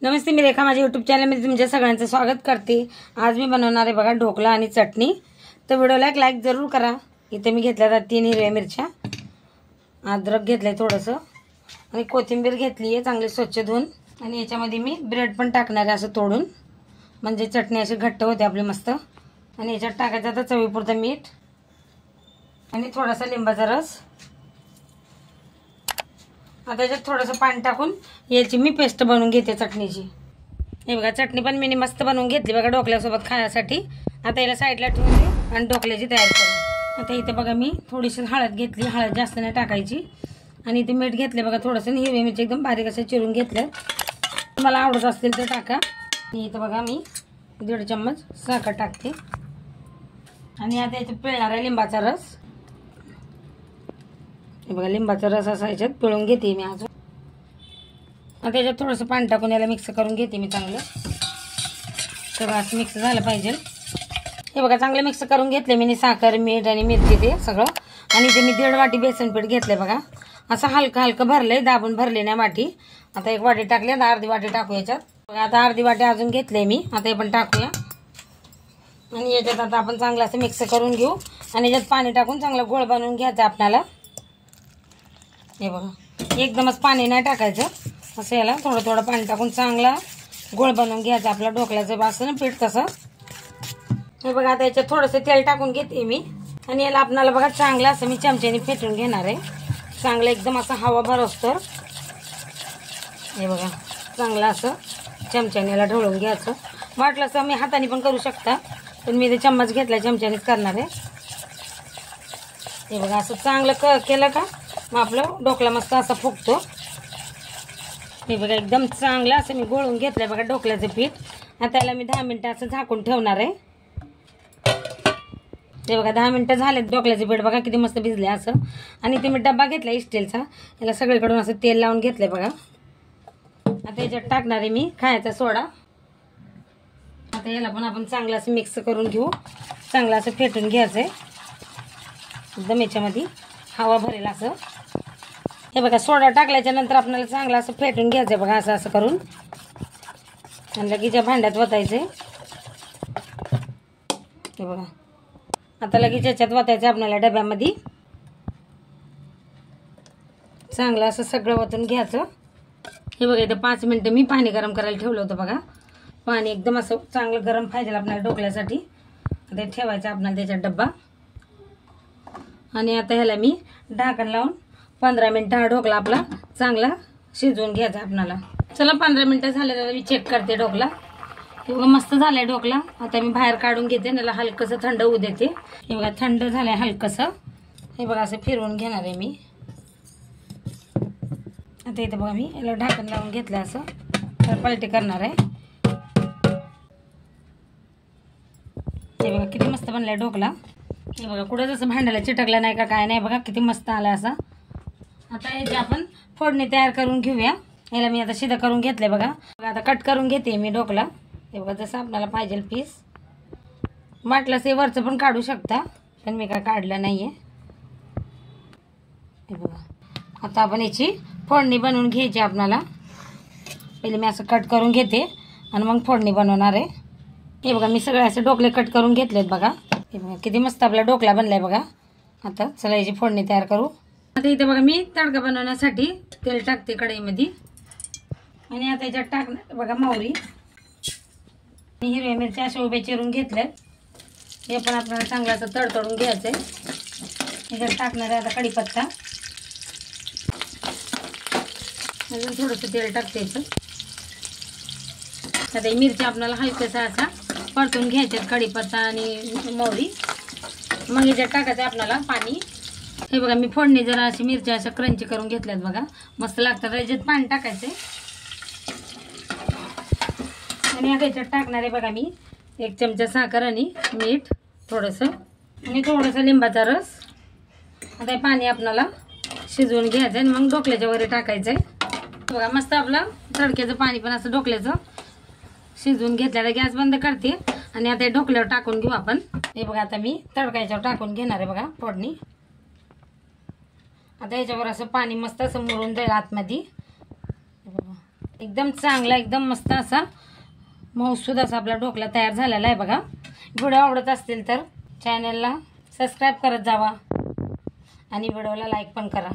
नमस्ते, मी रेखा माझ्या यूट्यूब चॅनलमध्ये तुमच्या सगळ्यांचं स्वागत करते। आज मी बनवणार आहे बघा ढोकला आणि चटणी। तर व्हिडिओला एक लाईक जरूर करा। इथे मी घेतल्या 3 हिरव्या मिरच्या, अद्रक घेतलंय थोडंसं आणि कोथिंबीर घेतली आहे चांगली स्वच्छ धुवून। आणि याच्यामध्ये मी ब्रेड पण टाकणार आहे असं तोडून, म्हणजे चटणी अशी घट्ट होते आपली मस्त। आणि याच्यात टाकायचं आता चवीपुरतं मीठ आणि थोडासा लिंबाचा रस। आता याच्यात थोडंसं पाणी टाकून याची मी पेस्ट बनवून घेते चटणीची। हे बघा चटणी पण मी मस्त बनवून घेतली बघा ढोकल्यासोबत खाण्यासाठी। आता याला साईडला ठेवून दे आणि ढोकल्याची तयारी करू। आता इथे बघा मी थोडीशी हळद घेतली, हळद जास्त नाही टाकायची। आणि इथे मीठ घेतले बघा थोडंसं, हिरवी मिरची एकदम बारीक असं चिरून घेतलं, तुम्हाला आवडत असेल तर टाका। आणि इथे बघा मी 1.5 चम्मच साखर टाकते आणि आता याच्यात पिळणार आहे लिंबाचा रस। हे बघा लिंबाचा रस असा याच्यात पिळून घेते मी अजून। आता याच्यात थोडंसं पाणी टाकून याला मिक्स करून घेते मी चांगलं, सगळं असं मिक्स झालं पाहिजे। हे बघा चांगलं मिक्स करून घेतले मी साखर, मीठ आणि मिरची ते सगळं। आणि इथे मी 1.5 वाटी बेसन पीठ घेतले बघा, असं हलकं हलकं भरलंय, दाबून भरले नाही वाटी। आता 1 वाटी टाकली, आता अर्धी वाटी टाकू याच्यात बघा। आता अर्धी वाटी अजून घेतले मी, आता हे पण टाकूया। आणि याच्यात आता आपण चांगलं असं मिक्स करून घेऊ आणि याच्यात पाणी टाकून चांगलं गोळ बनवून घ्यायचं आपल्याला। हे बघा एकदमच पाणी नाही टाकायचं, असं याला थोडं थोडं पाणी टाकून चांगला गोळ बनवून घ्यायचा आपला ढोकल्याचं असं ना पीठ तसं। हे बघा आता याच्यात थोडंसं तेल टाकून घेते मी आणि याला आपल्याला बघा चांगलं असं मी चमच्याने फेटून घेणार आहे, चांगलं एकदम असं हवा भरवस्तर। हे बघा चांगलं असं चमच्याने याला ढवळून घ्यायचं, वाटलं असं मी हाताने पण करू शकता, पण मी ते चम्मच घेतला चमच्यानेच करणार आहे। हे बघा असं चांगलं केलं का मग आपलं ढोकला मस्त असा फुगतो। हे बघा एकदम चांगलं असं मी गोळून घेतलंय बघा ढोकल्याचं पीठ। आता याला मी 10 मिनिटं असं झाकून ठेवणार आहे। हे बघा 10 मिनिटं झाले, ढोकल्याचं पीठ बघा किती मस्त भिजले असं। आणि ते मी डब्बा घेतला स्टीलचा, याला सगळीकडून असं तेल लावून घेतलंय बघा। आता याच्यात टाकणार आहे मी खायचा सोडा। आता याला पण आपण चांगलं असं मिक्स करून घेऊ, चांगलं असं फेटून घ्यायचंय एकदम याच्यामध्ये हवा भरेल असं। हे बघा सोडा टाकल्याच्या नंतर आपल्याला चांगलं असं फेटून घ्यायचं बघा, असं असं करून आणि लगेच भांड्यात वतायचे। हे बघा आता लगेच याच्यात वतायचं आपल्याला डब्यामध्ये, चांगलं असं सगळं वतून घ्यायचं। हे बघा इथं 5 मिनिटं मी पाणी गरम करायला ठेवलं होतं बघा, पाणी एकदम असं चांगलं गरम पाहिजे आपल्याला ढोकल्यासाठी। आता ठेवायचं आपल्याला त्याच्यात डब्बा आणि आता ह्याला मी ढाकण लावून 15 मिनिटं हा ढोकला आपला चांगला शिजवून घ्यायचा आपल्याला। चला 15 मिनिटं झाले तर मी चेक करते ढोकला। हे बघा मस्त झालाय ढोकला। आता मी बाहेर काढून घेते, याला हलकंसं थंड होऊ देते। हे बघा थंड झालंय हलकंसं, हे बघा असं फिरवून घेणार आहे मी। आता इथं बघा मी याला ढाकण लावून घेतलं असं, तर पलटी करणार आहे। हे बघा किती मस्त बनलाय ढोकला। हे बघा कुठं जसं भांड्याला चिटकला नाही का काय नाही, बघा किती मस्त आला असा। आता याची आपण फोडणी तयार करून घेऊया। याला मी आता शिधा करून घेतलंय बघा, आता कट करून घेते मी ढोकला। हे बघा जसं आपल्याला पाहिजे पीस, वाटलं ते वरचं पण काढू शकता, पण मी काय काढलं नाहीये। हे बघा आता आपण याची फोडणी बनवून घ्यायची आपल्याला। पहिले मी असं कट करून घेते आणि मग फोडणी बनवणार आहे। हे बघा मी सगळे असे ढोकले कट करून घेतलेत बघा। हे बघा किती मस्त आपला ढोकला बनलाय बघा। आता चला याची फोडणी तयार करू। आता इथे बघा मी तडका बनवण्यासाठी तेल टाकते कढईमध्ये आणि आता याच्यात टाकणार बघा मोहरी, हिरव्या मिरच्या अशा उभ्या चिरून घेतल्यात, हे पण आपल्याला चांगलं असं तडतडून घ्यायचंय। याच्यात टाकणार आहे आता कढीपत्ता, अजून थोडंसं तेल टाकते याचं। आता ही मिरची आपल्याला हलकसा असा परतून घ्यायच्यात, कढीपत्ता आणि मोहरी। मग याच्यात टाकायचं आपल्याला पाणी। हे बघा मी फोडणी जरा अशी मिरच्या अशा क्रंची करून घेतल्यात बघा, मस्त लागतात। याच्यात पाणी टाकायचंय आणि आता याच्यात टाकणार आहे बघा मी 1 चमचा साखर आणि मीठ थोडंसं आणि थोडंसं लिंबाचा रस। आता हे पाणी आपल्याला शिजवून घ्यायचं आणि मग ढोकल्याच्या वर टाकायचंय। बघा मस्त आपलं तडक्याचं पाणी पण असं ढोकल्याचं शिजवून घेतल्याला गॅस बंद करते आणि आता हे ढोकल्यावर टाकून घेऊ आपण। हे बघा आता मी तडकायच्यावर टाकून घेणार आहे बघा फोडणी। आता याच्यावर असं पाणी मस्त असं मुरून जाईल आतमध्ये। एकदम चांगला एकदम मस्त असा मऊसूद असा आपला ढोकळा तयार झालेला आहे बघा. व्हिडिओ आवडत असतील तर चॅनलला सबस्क्राईब करत जावा आणि व्हिडिओला लाईक पण करा.